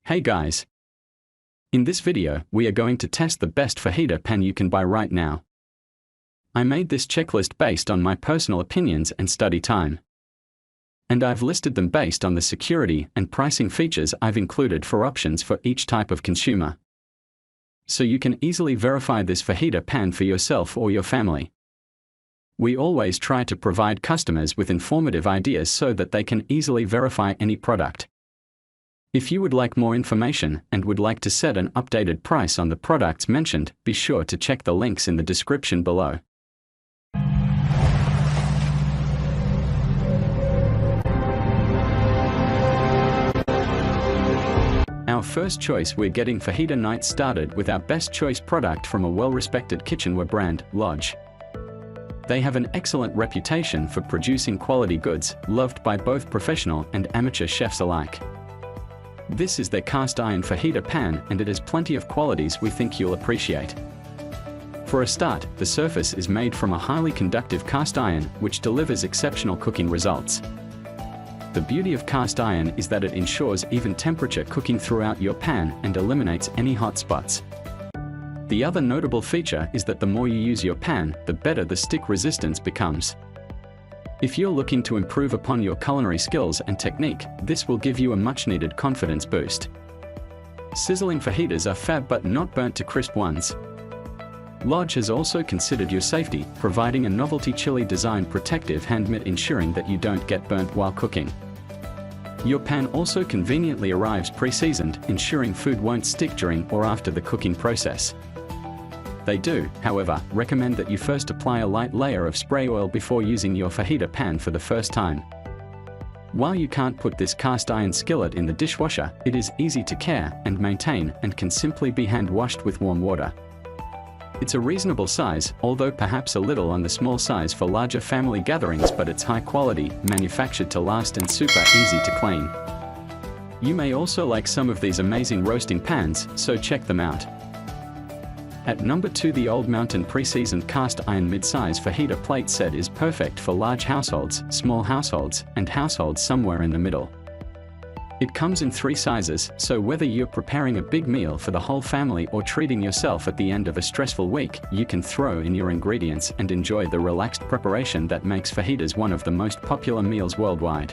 Hey guys! In this video, we are going to test the best fajita pan you can buy right now. I made this checklist based on my personal opinions and study time. And I've listed them based on the security and pricing features I've included for options for each type of consumer. So you can easily verify this fajita pan for yourself or your family. We always try to provide customers with informative ideas so that they can easily verify any product. If you would like more information and would like to set an updated price on the products mentioned, be sure to check the links in the description below. Our first choice, we're getting fajita night started with our best choice product from a well-respected kitchenware brand, Lodge. They have an excellent reputation for producing quality goods, loved by both professional and amateur chefs alike. This is their cast iron fajita pan, and it has plenty of qualities we think you'll appreciate. For a start, the surface is made from a highly conductive cast iron, which delivers exceptional cooking results. The beauty of cast iron is that it ensures even temperature cooking throughout your pan and eliminates any hot spots. The other notable feature is that the more you use your pan, the better the stick resistance becomes. If you're looking to improve upon your culinary skills and technique, this will give you a much-needed confidence boost. Sizzling fajitas are fab but not burnt to crisp ones. Lodge has also considered your safety, providing a novelty chili design protective hand mitt ensuring that you don't get burnt while cooking. Your pan also conveniently arrives pre-seasoned, ensuring food won't stick during or after the cooking process. They do, however, recommend that you first apply a light layer of spray oil before using your fajita pan for the first time. While you can't put this cast iron skillet in the dishwasher, it is easy to care and maintain and can simply be hand washed with warm water. It's a reasonable size, although perhaps a little on the small size for larger family gatherings, but it's high quality, manufactured to last and super easy to clean. You may also like some of these amazing roasting pans, so check them out. At number 2, the Old Mountain pre-seasoned cast iron mid-size fajita plate set is perfect for large households, small households, and households somewhere in the middle. It comes in 3 sizes, so whether you're preparing a big meal for the whole family or treating yourself at the end of a stressful week, you can throw in your ingredients and enjoy the relaxed preparation that makes fajitas one of the most popular meals worldwide.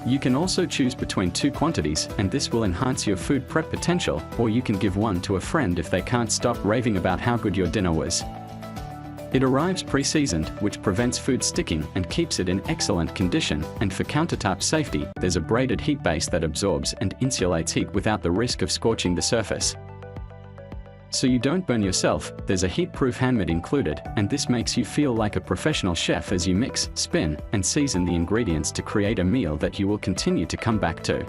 You can also choose between 2 quantities, and this will enhance your food prep potential, or you can give one to a friend if they can't stop raving about how good your dinner was. It arrives pre-seasoned, which prevents food sticking and keeps it in excellent condition, and for countertop safety, there's a braided heat base that absorbs and insulates heat without the risk of scorching the surface. So you don't burn yourself, there's a heat-proof hand mitt included, and this makes you feel like a professional chef as you mix, spin, and season the ingredients to create a meal that you will continue to come back to.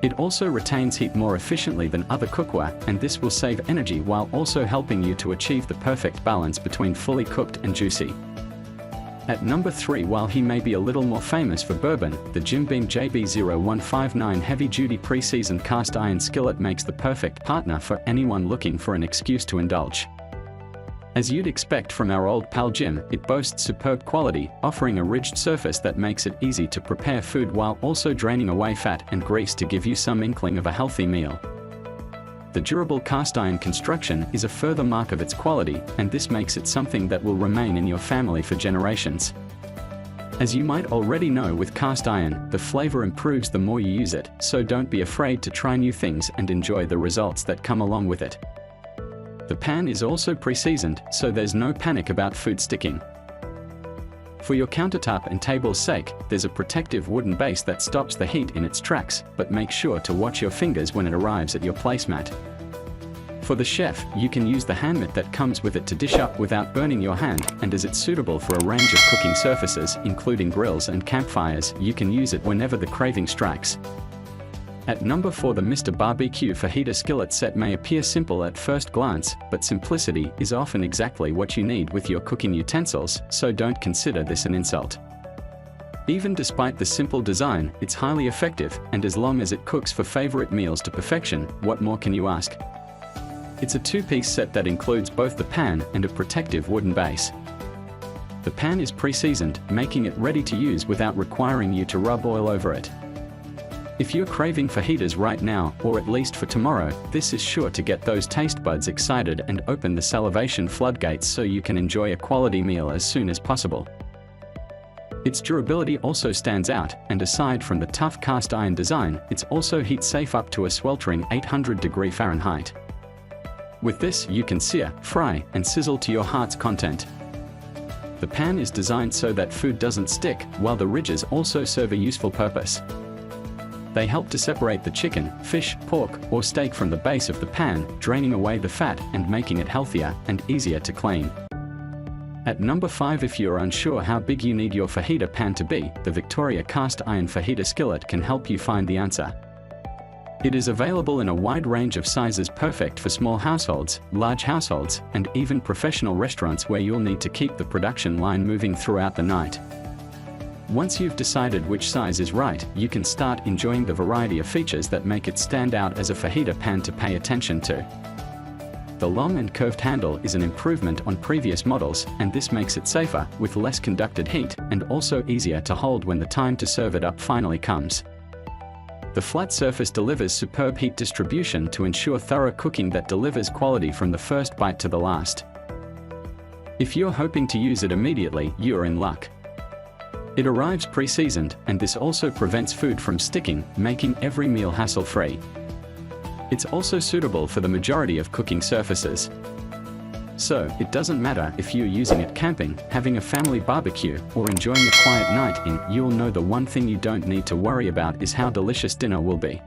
It also retains heat more efficiently than other cookware, and this will save energy while also helping you to achieve the perfect balance between fully cooked and juicy. At number 3, while he may be a little more famous for bourbon, the Jim Beam JB0159 heavy-duty pre-seasoned cast iron skillet makes the perfect partner for anyone looking for an excuse to indulge. As you'd expect from our old pal Jim, it boasts superb quality, offering a ridged surface that makes it easy to prepare food while also draining away fat and grease to give you some inkling of a healthy meal. The durable cast iron construction is a further mark of its quality, and this makes it something that will remain in your family for generations. As you might already know, with cast iron, the flavor improves the more you use it, so don't be afraid to try new things and enjoy the results that come along with it. The pan is also pre-seasoned, so there's no panic about food sticking. For your countertop and table's sake, there's a protective wooden base that stops the heat in its tracks, but make sure to watch your fingers when it arrives at your placemat. For the chef, you can use the hand mitt that comes with it to dish up without burning your hand, and as it's suitable for a range of cooking surfaces, including grills and campfires, you can use it whenever the craving strikes. At number 4, the Mr. Barbecue fajita skillet set may appear simple at first glance, but simplicity is often exactly what you need with your cooking utensils, so don't consider this an insult. Even despite the simple design, it's highly effective, and as long as it cooks for favorite meals to perfection, what more can you ask? It's a 2-piece set that includes both the pan and a protective wooden base. The pan is pre-seasoned, making it ready to use without requiring you to rub oil over it. If you're craving fajitas right now, or at least for tomorrow, this is sure to get those taste buds excited and open the salivation floodgates so you can enjoy a quality meal as soon as possible. Its durability also stands out, and aside from the tough cast iron design, it's also heat safe up to a sweltering 800 Fahrenheit. With this, you can sear, fry, and sizzle to your heart's content. The pan is designed so that food doesn't stick, while the ridges also serve a useful purpose. They help to separate the chicken, fish, pork, or steak from the base of the pan, draining away the fat and making it healthier and easier to clean. At number 5, if you're unsure how big you need your fajita pan to be, the Victoria cast iron fajita skillet can help you find the answer. It is available in a wide range of sizes, perfect for small households, large households, and even professional restaurants where you'll need to keep the production line moving throughout the night. Once you've decided which size is right, you can start enjoying the variety of features that make it stand out as a fajita pan to pay attention to. The long and curved handle is an improvement on previous models, and this makes it safer, with less conducted heat, and also easier to hold when the time to serve it up finally comes. The flat surface delivers superb heat distribution to ensure thorough cooking that delivers quality from the first bite to the last. If you're hoping to use it immediately, you're in luck. It arrives pre-seasoned, and this also prevents food from sticking, making every meal hassle-free. It's also suitable for the majority of cooking surfaces. So, it doesn't matter if you're using it camping, having a family barbecue, or enjoying a quiet night in, you'll know the one thing you don't need to worry about is how delicious dinner will be.